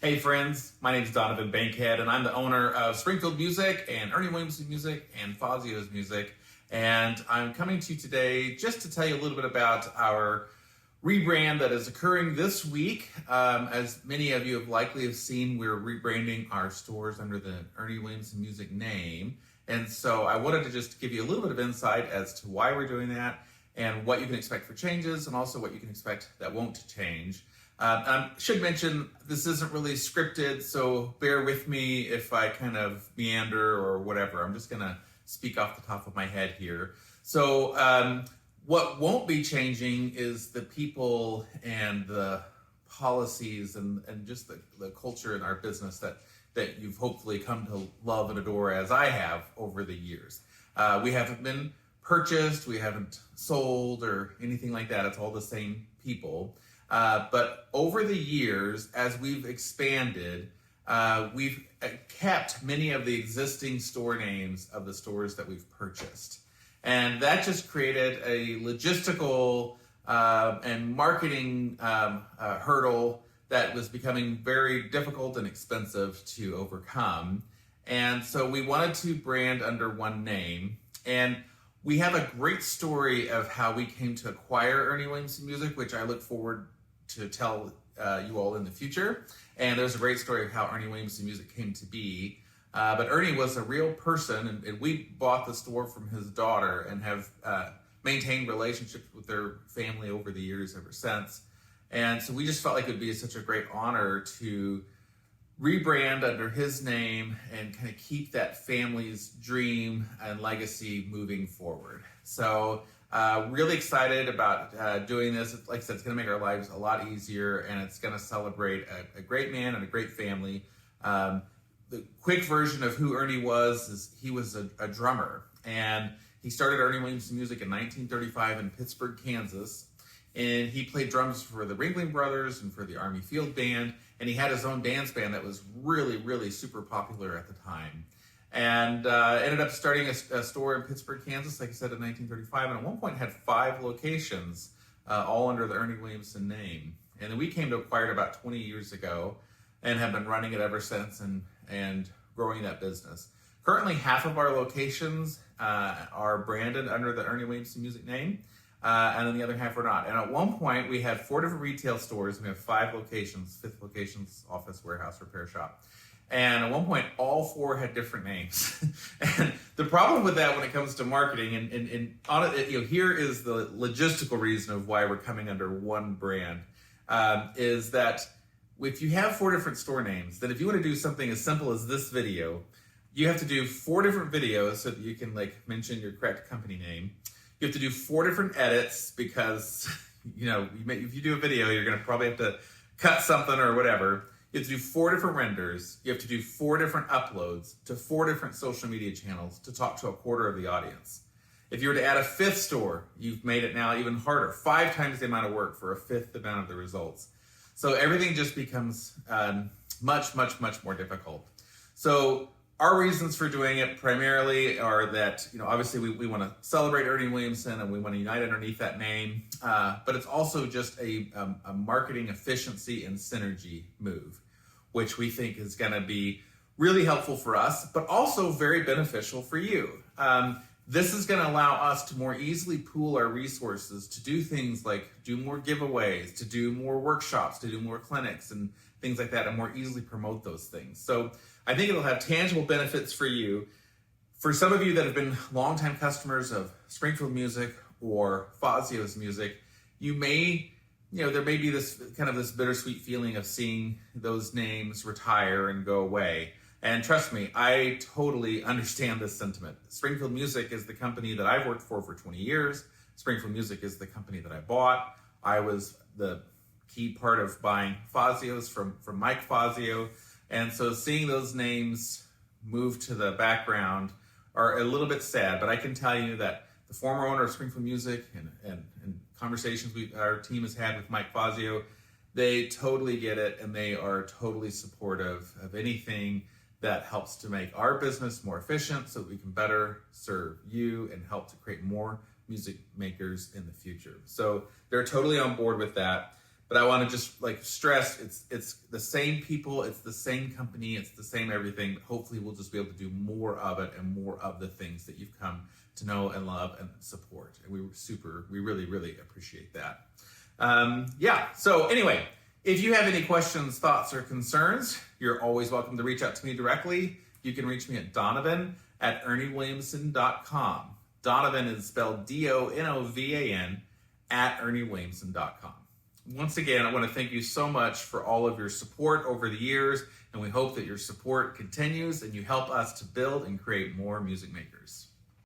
Hey friends, my name is Donovan Bankhead and I'm the owner of Springfield Music and Ernie Williams Music and Fazio's Music. And I'm coming to you today just to tell you a little bit about our rebrand that is occurring this week. As many of you have likely have seen, we're rebranding our stores under the Ernie Williams Music name. And so I wanted to just give you a little bit of insight as to why we're doing that and what you can expect for changes and also what you can expect that won't change. I should mention this isn't really scripted, so bear with me if I kind of meander or whatever. I'm just going to speak off the top of my head here. So what won't be changing is the people and the policies and just the culture in our business that you've hopefully come to love and adore as I have over the years. We haven't been purchased, we haven't sold or anything like that. It's all the same people. But over the years, as we've expanded, we've kept many of the existing store names of the stores that we've purchased. And that just created a logistical and marketing hurdle that was becoming very difficult and expensive to overcome. And so we wanted to brand under one name. And we have a great story of how we came to acquire Ernie Williams Music, which I look forward to tell you all in the future. And there's a great story of how Ernie Williams Music came to be. But Ernie was a real person, and we bought the store from his daughter and have maintained relationships with their family over the years ever since. And so we just felt like it would be such a great honor to rebrand under his name and kind of keep that family's dream and legacy moving forward. So really excited about doing this. Like I said, it's going to make our lives a lot easier, and it's going to celebrate a great man and a great family. The quick version of who Ernie was is he was a drummer, and he started Ernie Williams Music in 1935 in Pittsburgh, Kansas. And he played drums for the Ringling Brothers and for the Army Field Band, and he had his own dance band that was really, really super popular at the time. And ended up starting a store in Pittsburgh, Kansas, like I said, in 1935, and at one point had 5 locations, all under the Ernie Williamson name. And then we came to acquire it about 20 years ago and have been running it ever since and growing that business. Currently, half of our locations are branded under the Ernie Williamson Music name, and then the other half are not. And at one point, we had 4 different retail stores. We have 5 locations, 5th location's office, warehouse, repair shop. And at one point, all 4 had different names. And the problem with that when it comes to marketing, and on it, here is the logistical reason of why we're coming under one brand, is that if you have 4 different store names, then if you want to do something as simple as this video, you have to do 4 different videos so that you can mention your correct company name. You have to do 4 different edits because, if you do a video, you're going to probably have to cut something or whatever. You have to do 4 different renders. You have to do 4 different uploads to 4 different social media channels to talk to a quarter of the audience. If you were to add a 5th store, you've made it now even harder. 5 times the amount of work for a 5th amount of the results. So everything just becomes much, much, much more difficult. So our reasons for doing it primarily are that, obviously we want to celebrate Ernie Williamson and we want to unite underneath that name, but it's also just a marketing efficiency and synergy move, which we think is going to be really helpful for us, but also very beneficial for you. This is going to allow us to more easily pool our resources to do things like do more giveaways, to do more workshops, to do more clinics and things like that, and more easily promote those things. So I think it'll have tangible benefits for you. For some of you that have been longtime customers of Springfield Music or Fazio's Music, there may be this kind of this bittersweet feeling of seeing those names retire and go away. And trust me, I totally understand this sentiment. Springfield Music is the company that I've worked for 20 years. Springfield Music is the company that I bought. I was the key part of buying Fazio's from Mike Fazio. And so seeing those names move to the background are a little bit sad, but I can tell you that the former owner of Springfield Music and conversations our team has had with Mike Fazio, they totally get it, and they are totally supportive of anything that helps to make our business more efficient so that we can better serve you and help to create more music makers in the future. So they're totally on board with that. But I want to just like stress it's the same people, it's the same company, it's the same everything. Hopefully we'll just be able to do more of it and more of the things that you've come to know and love and support. And we really, really appreciate that. So anyway, if you have any questions, thoughts, or concerns, you're always welcome to reach out to me directly. You can reach me at Donovan@ErnieWilliamson.com. Donovan is spelled Donovan @ErnieWilliamson.com. Once again, I want to thank you so much for all of your support over the years, and we hope that your support continues and you help us to build and create more music makers.